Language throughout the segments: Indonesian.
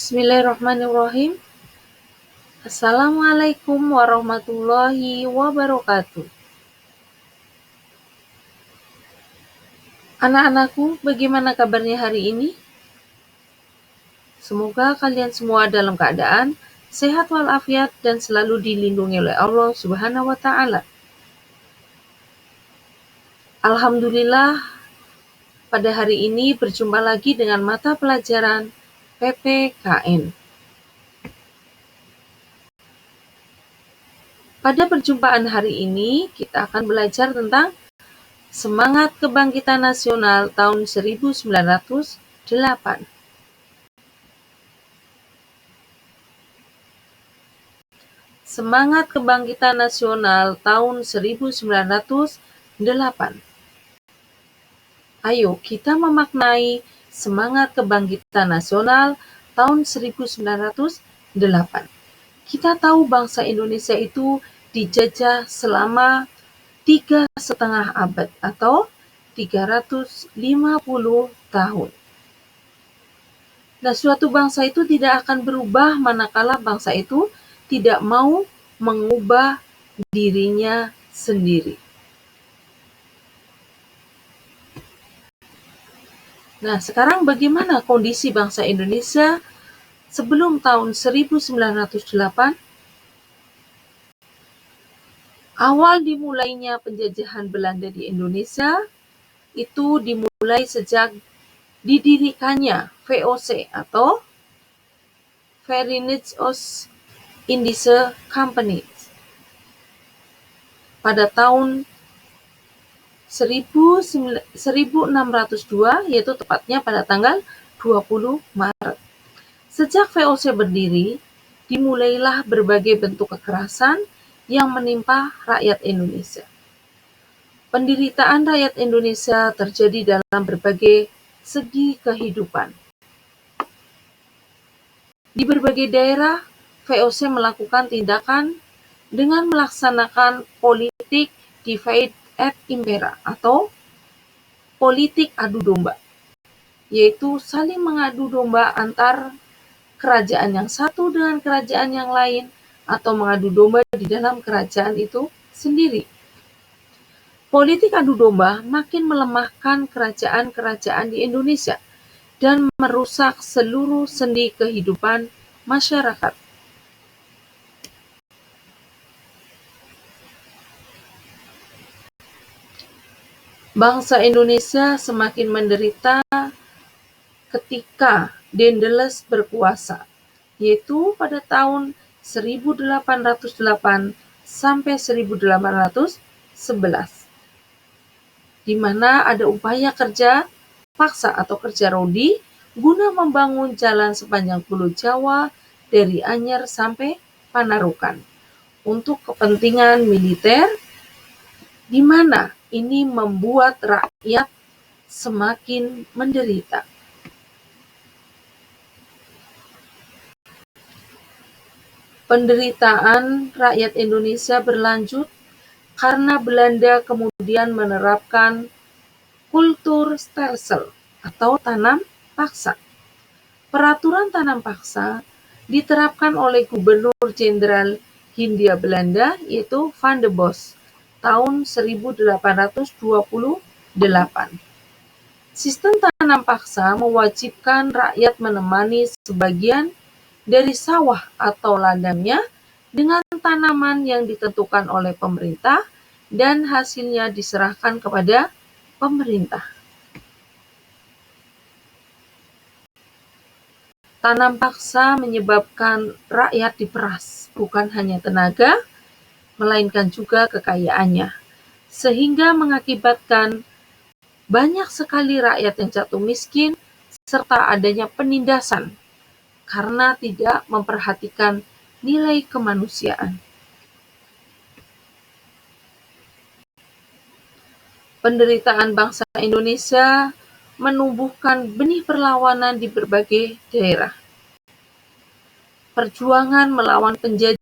Bismillahirrahmanirrahim. Assalamualaikum warahmatullahi wabarakatuh. Anak-anakku, bagaimana kabarnya hari ini? Semoga kalian semua dalam keadaan sehat walafiat dan selalu dilindungi oleh Allah Subhanahu wa Ta'ala. Alhamdulillah, pada hari ini berjumpa lagi dengan mata pelajaran PPKN. Pada perjumpaan hari ini, kita akan belajar tentang Semangat Kebangkitan Nasional tahun 1908. Semangat Kebangkitan Nasional tahun 1908. Ayo kita memaknai semangat kebangkitan nasional tahun 1908. Kita tahu bangsa Indonesia itu dijajah selama 3,5 abad atau 350 tahun. Nah, suatu bangsa itu tidak akan berubah manakala bangsa itu tidak mau mengubah dirinya sendiri. Nah, sekarang bagaimana kondisi bangsa Indonesia sebelum tahun 1908? Awal dimulainya penjajahan Belanda di Indonesia itu dimulai sejak didirikannya VOC atau Verenigde Oost-Indische Compagnie pada tahun 1602, yaitu tepatnya pada tanggal 20 Maret. Sejak VOC berdiri, dimulailah berbagai bentuk kekerasan yang menimpa rakyat Indonesia. Penderitaan rakyat Indonesia terjadi dalam berbagai segi kehidupan. Di berbagai daerah, VOC melakukan tindakan dengan melaksanakan politik divide et impera atau politik adu domba, yaitu saling mengadu domba antar kerajaan yang satu dengan kerajaan yang lain atau mengadu domba di dalam kerajaan itu sendiri. Politik adu domba makin melemahkan kerajaan-kerajaan di Indonesia dan merusak seluruh sendi kehidupan masyarakat. Bangsa Indonesia semakin menderita ketika Daendels berkuasa, yaitu pada tahun 1808 sampai 1811, di mana ada upaya kerja paksa atau kerja rodi guna membangun jalan sepanjang Pulau Jawa dari Anyer sampai Panarukan untuk kepentingan militer, di mana ini membuat rakyat semakin menderita. Penderitaan rakyat Indonesia berlanjut karena Belanda kemudian menerapkan kultur stelsel atau tanam paksa. Peraturan tanam paksa diterapkan oleh Gubernur Jenderal Hindia Belanda, yaitu Van der Bos, tahun 1828. Sistem tanam paksa mewajibkan rakyat menemani sebagian dari sawah atau ladangnya dengan tanaman yang ditentukan oleh pemerintah dan hasilnya diserahkan kepada pemerintah. Tanam paksa menyebabkan rakyat diperas, bukan hanya tenaga, melainkan juga kekayaannya, sehingga mengakibatkan banyak sekali rakyat yang jatuh miskin serta adanya penindasan karena tidak memperhatikan nilai kemanusiaan. Penderitaan bangsa Indonesia menumbuhkan benih perlawanan di berbagai daerah. Perjuangan melawan penjajah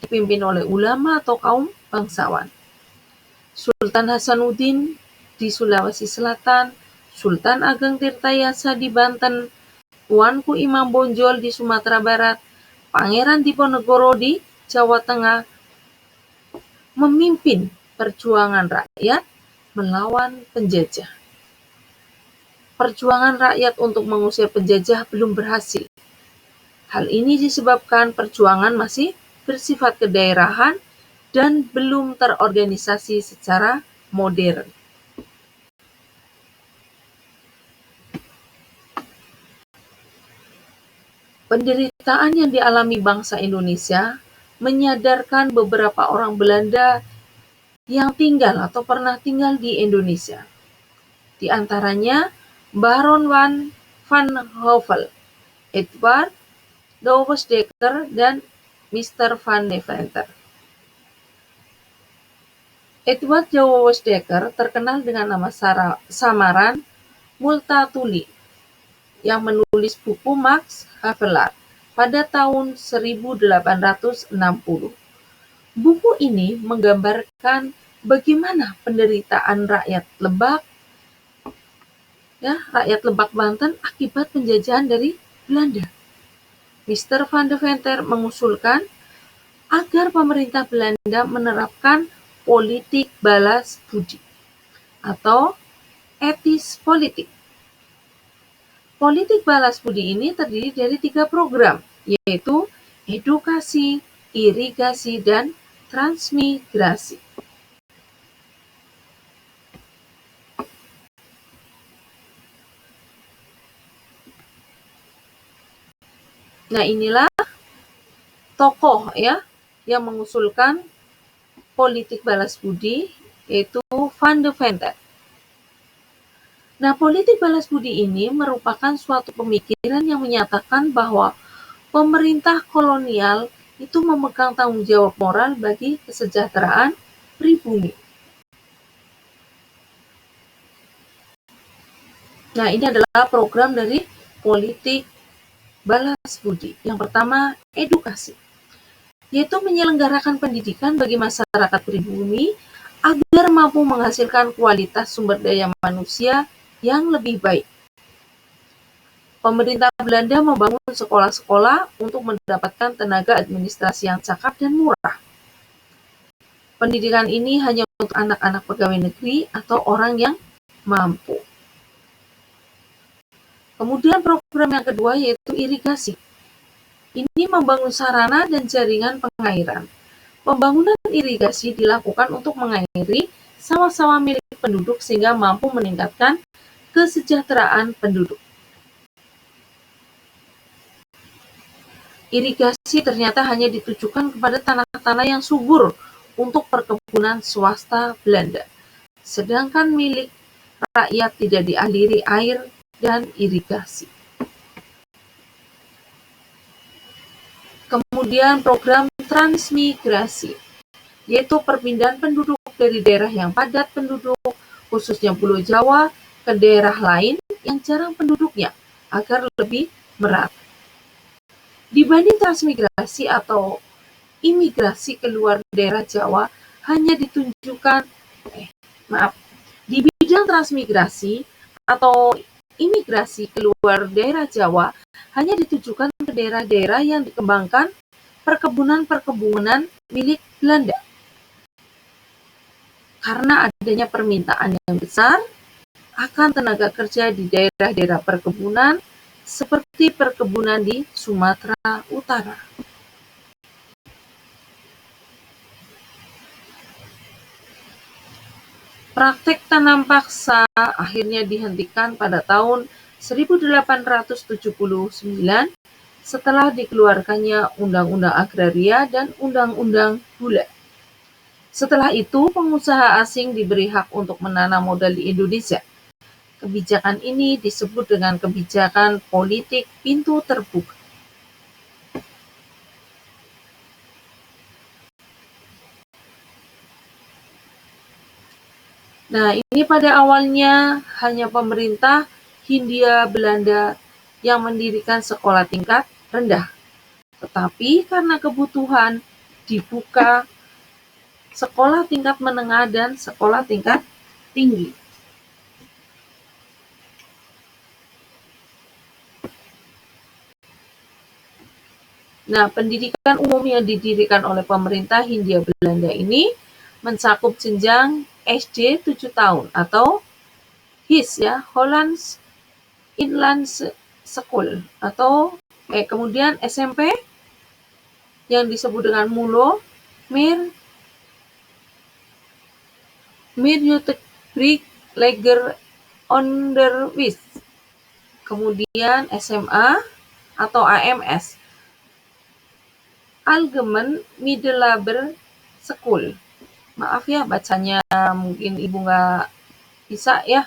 dipimpin oleh ulama atau kaum bangsawan. Sultan Hasanuddin di Sulawesi Selatan, Sultan Ageng Tirtayasa di Banten, Tuanku Imam Bonjol di Sumatera Barat, Pangeran Diponegoro di Jawa Tengah, memimpin perjuangan rakyat melawan penjajah. Perjuangan rakyat untuk mengusir penjajah belum berhasil. Hal ini disebabkan perjuangan masih bersifat kedaerahan dan belum terorganisasi secara modern. Penderitaan yang dialami bangsa Indonesia menyadarkan beberapa orang Belanda yang tinggal atau pernah tinggal di Indonesia. Di antaranya Baron van Hove, Edward Douwes Dekker, dan Mr. van Deventer. Edward Douwes Dekker terkenal dengan nama samaran Multatuli yang menulis buku Max Havelaar pada tahun 1860. Buku ini menggambarkan bagaimana penderitaan rakyat Lebak Banten akibat penjajahan dari Belanda. Mr. van Deventer mengusulkan agar pemerintah Belanda menerapkan politik balas budi atau etis politik. Politik balas budi ini terdiri dari 3 program, yaitu edukasi, irigasi, dan transmigrasi. Nah, inilah tokoh yang mengusulkan politik balas budi, yaitu Van Deventer. Nah, politik balas budi ini merupakan suatu pemikiran yang menyatakan bahwa pemerintah kolonial itu memegang tanggung jawab moral bagi kesejahteraan pribumi. Nah, ini adalah program dari politik balas budi. Yang pertama, edukasi, yaitu menyelenggarakan pendidikan bagi masyarakat pribumi agar mampu menghasilkan kualitas sumber daya manusia yang lebih baik. Pemerintah Belanda membangun sekolah-sekolah untuk mendapatkan tenaga administrasi yang cakap dan murah. Pendidikan ini hanya untuk anak-anak pegawai negeri atau orang yang mampu. Kemudian program yang kedua yaitu irigasi. Ini membangun sarana dan jaringan pengairan. Pembangunan irigasi dilakukan untuk mengairi sawah-sawah milik penduduk sehingga mampu meningkatkan kesejahteraan penduduk. Irigasi ternyata hanya ditujukan kepada tanah-tanah yang subur untuk perkebunan swasta Belanda, sedangkan milik rakyat tidak dialiri air dan irigasi. Kemudian program transmigrasi, yaitu perpindahan penduduk dari daerah yang padat penduduk, khususnya Pulau Jawa, ke daerah lain yang jarang penduduknya, agar lebih merata. Dibanding transmigrasi atau imigrasi keluar daerah Jawa, hanya ditunjukkan, di bidang transmigrasi atau imigrasi keluar daerah Jawa, hanya ditujukan ke daerah-daerah yang dikembangkan perkebunan-perkebunan milik Belanda. Karena adanya permintaan yang besar akan tenaga kerja di daerah-daerah perkebunan seperti perkebunan di Sumatera Utara. Praktek tanam paksa akhirnya dihentikan pada tahun 1879 setelah dikeluarkannya Undang-Undang Agraria dan Undang-Undang Gula. Setelah itu, pengusaha asing diberi hak untuk menanam modal di Indonesia. Kebijakan ini disebut dengan kebijakan politik pintu terbuka. Nah, ini pada awalnya hanya pemerintah Hindia Belanda yang mendirikan sekolah tingkat rendah. Tetapi karena kebutuhan dibuka sekolah tingkat menengah dan sekolah tingkat tinggi. Nah, pendidikan umum yang didirikan oleh pemerintah Hindia Belanda ini mencakup jenjang SD 7 tahun atau HIS ya, Hollands Inland School atau kemudian SMP yang disebut dengan MULO, Meerjutebrik Lager Onderwijs. Kemudian SMA atau AMS, Algemeen Middelbaar School. Maaf ya bacanya mungkin Ibu nggak bisa ya.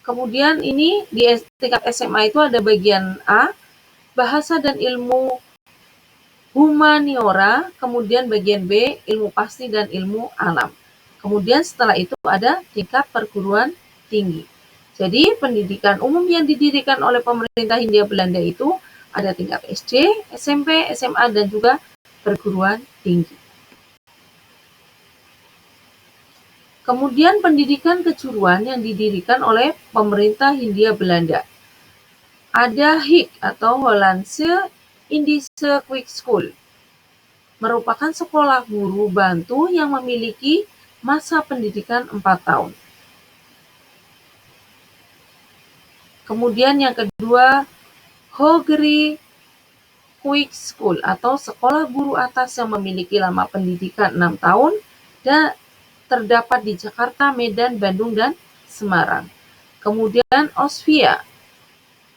Kemudian ini di tingkat SMA itu ada bagian A, Bahasa dan Ilmu Humaniora, kemudian bagian B, Ilmu Pasti dan Ilmu Alam. Kemudian setelah itu ada tingkat perguruan tinggi. Jadi pendidikan umum yang didirikan oleh pemerintah Hindia Belanda itu ada tingkat SD, SMP, SMA, dan juga perguruan tinggi. Kemudian pendidikan kejuruan yang didirikan oleh pemerintah Hindia Belanda. Ada HIK atau Hollandse Indische Quick School. Merupakan sekolah guru bantu yang memiliki masa pendidikan 4 tahun. Kemudian yang kedua, Hogere Quick School atau sekolah guru atas yang memiliki lama pendidikan 6 tahun dan terdapat di Jakarta, Medan, Bandung, dan Semarang. Kemudian Osvia,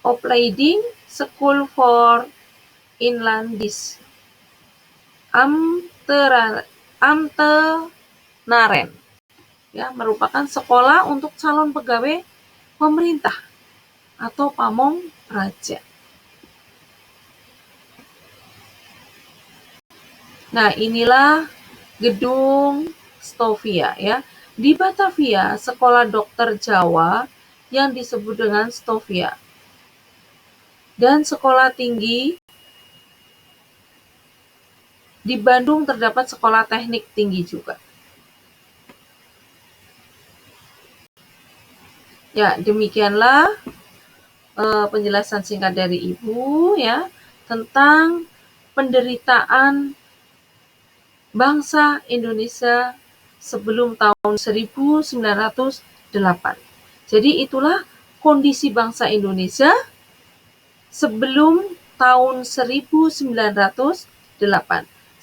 Opleiding School for Inlandis Ambtenaren, ya, merupakan sekolah untuk calon pegawai pemerintah atau pamong praja. Nah, inilah gedung Stovia ya. Di Batavia, sekolah dokter Jawa yang disebut dengan Stovia. Dan sekolah tinggi di Bandung terdapat sekolah teknik tinggi juga. Ya, demikianlah penjelasan singkat dari Ibu ya tentang penderitaan bangsa Indonesia sebelum tahun 1908. Jadi itulah kondisi bangsa Indonesia sebelum tahun 1908.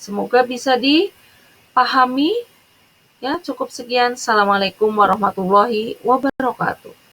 Semoga bisa dipahami ya. Cukup sekian. Assalamualaikum warahmatullahi wabarakatuh.